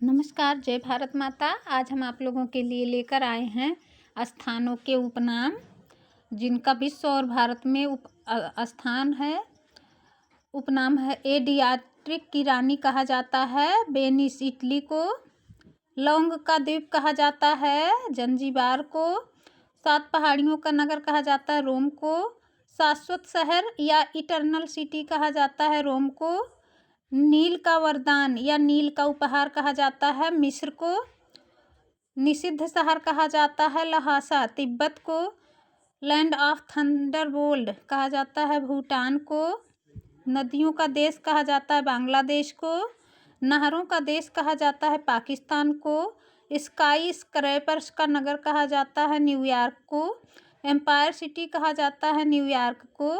नमस्कार, जय भारत माता। आज हम आप लोगों के लिए लेकर आए हैं स्थानों के उपनाम जिनका विश्व और भारत में स्थान है। उपनाम है एडियाट्रिक की रानी कहा जाता है वेनिस इटली को, लौंग का द्वीप कहा जाता है जंजीबार को, 7 पहाड़ियों का नगर कहा जाता है रोम को, शाश्वत शहर या इटर्नल सिटी कहा जाता है रोम को, नील का वरदान या नील का उपहार कहा जाता है मिस्र को, निषिद्ध शहर कहा जाता है लहासा तिब्बत को, लैंड ऑफ थंडरबोल्ट कहा जाता है भूटान को, नदियों का देश कहा जाता है बांग्लादेश को, नहरों का देश कहा जाता है पाकिस्तान को, स्काई स्क्रैपर्स का नगर कहा जाता है न्यूयॉर्क को, एम्पायर सिटी कहा जाता है न्यूयॉर्क को,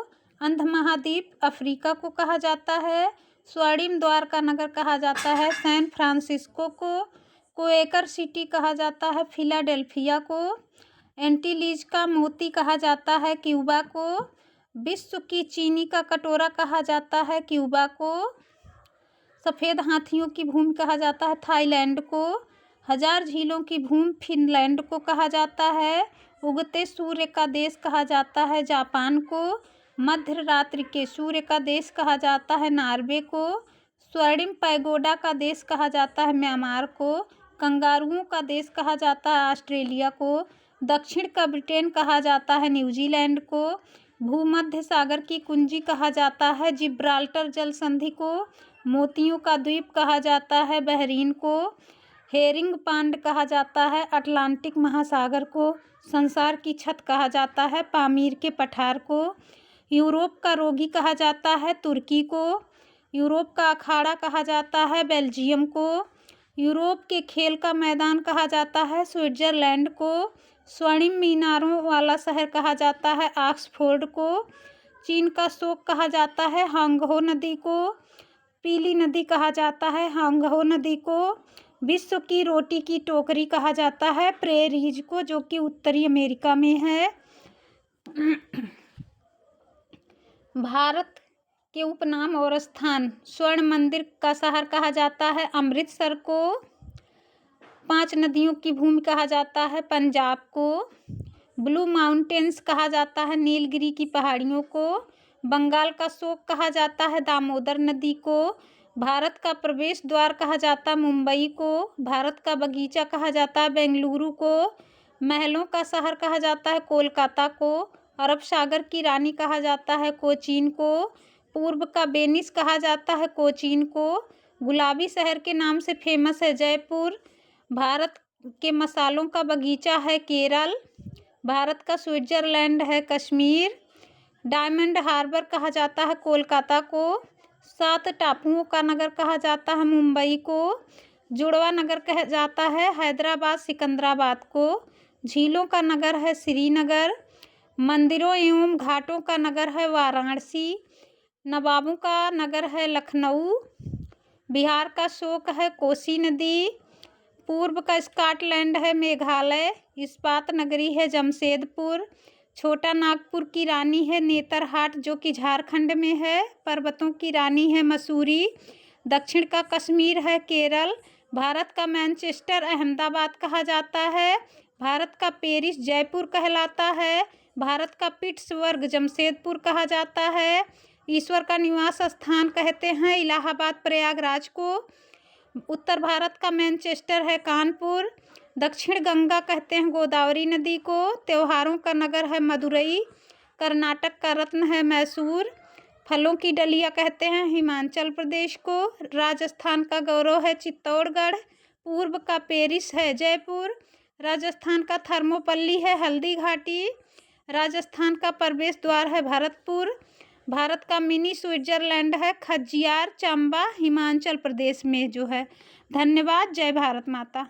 अंध महाद्वीप अफ्रीका को कहा जाता है, स्वर्णिम द्वार का नगर कहा जाता है सैन फ्रांसिस्को को, क्वेकर सिटी कहा जाता है फिलाडेल्फिया को, एंटीलीज का मोती कहा जाता है क्यूबा को, विश्व की चीनी का कटोरा कहा जाता है क्यूबा को, सफ़ेद हाथियों की भूमि कहा जाता है थाईलैंड को, 1000 झीलों की भूमि फिनलैंड को कहा जाता है, उगते सूर्य का देश कहा जाता है जापान को, मध्य रात्रि के सूर्य का देश कहा जाता है नॉर्वे को, स्वर्णिम पैगोडा का देश कहा जाता है म्यांमार को, कंगारुओं का देश कहा जाता है ऑस्ट्रेलिया को, दक्षिण का ब्रिटेन कहा जाता है न्यूजीलैंड को, भूमध्य सागर की कुंजी कहा जाता है जिब्राल्टर जल संधि को, मोतियों का द्वीप कहा जाता है बहरीन को, हेरिंग पांड कहा जाता है अटलांटिक महासागर को, संसार की छत कहा जाता है पामीर के पठार को, यूरोप का रोगी कहा जाता है तुर्की को, यूरोप का अखाड़ा कहा जाता है बेल्जियम को, यूरोप के खेल का मैदान कहा जाता है स्विट्जरलैंड को, स्वर्णिम मीनारों वाला शहर कहा जाता है ऑक्सफोर्ड को, चीन का शोक कहा जाता है हांगहो नदी को, पीली नदी कहा जाता है हांगहो नदी को, विश्व की रोटी की टोकरी कहा जाता है प्रेरीज को जो कि उत्तरी अमेरिका में है। भारत के उपनाम और स्थान स्वर्ण मंदिर का शहर कहा जाता है अमृतसर को, 5 नदियों की भूमि कहा जाता है पंजाब को, ब्लू माउंटेन्स कहा जाता है नीलगिरी की पहाड़ियों को, बंगाल का शोक कहा जाता है दामोदर नदी को, भारत का प्रवेश द्वार कहा जाता है मुंबई को, भारत का बगीचा कहा जाता है बेंगलुरु को, महलों का शहर कहा जाता है कोलकाता को, अरब सागर की रानी कहा जाता है कोचीन को, पूर्व का वेनिस कहा जाता है कोचीन को, गुलाबी शहर के नाम से फेमस है जयपुर, भारत के मसालों का बगीचा है केरल, भारत का स्विट्जरलैंड है कश्मीर, डायमंड हार्बर कहा जाता है कोलकाता को, 7 टापुओं का नगर कहा जाता है मुंबई को, जुड़वा नगर कहा जाता है हैदराबाद सिकंदराबाद को, झीलों का नगर है श्रीनगर, मंदिरों एवं घाटों का नगर है वाराणसी, नवाबों का नगर है लखनऊ, बिहार का शोक है कोसी नदी, पूर्व का स्कॉटलैंड है मेघालय, इस्पात नगरी है जमशेदपुर, छोटा नागपुर की रानी है नेतरहाट जो कि झारखंड में है, पर्वतों की रानी है मसूरी, दक्षिण का कश्मीर है केरल, भारत का मैनचेस्टर अहमदाबाद कहा जाता है, भारत का पेरिस जयपुर कहलाता है, भारत का पिट्सबर्ग जमशेदपुर कहा जाता है, ईश्वर का निवास स्थान कहते हैं इलाहाबाद प्रयागराज को, उत्तर भारत का मैनचेस्टर है कानपुर, दक्षिण गंगा कहते हैं गोदावरी नदी को, त्योहारों का नगर है मदुरई, कर्नाटक का रत्न है मैसूर, फलों की डलिया कहते हैं हिमाचल प्रदेश को, राजस्थान का गौरव है चित्तौड़गढ़, पूर्व का पेरिस है जयपुर, राजस्थान का थर्मोपल्ली है हल्दी घाटी, राजस्थान का प्रवेश द्वार है भरतपुर, भारत का मिनी स्विट्जरलैंड है खज्जियार चंबा हिमाचल प्रदेश में जो है। धन्यवाद। जय भारत माता।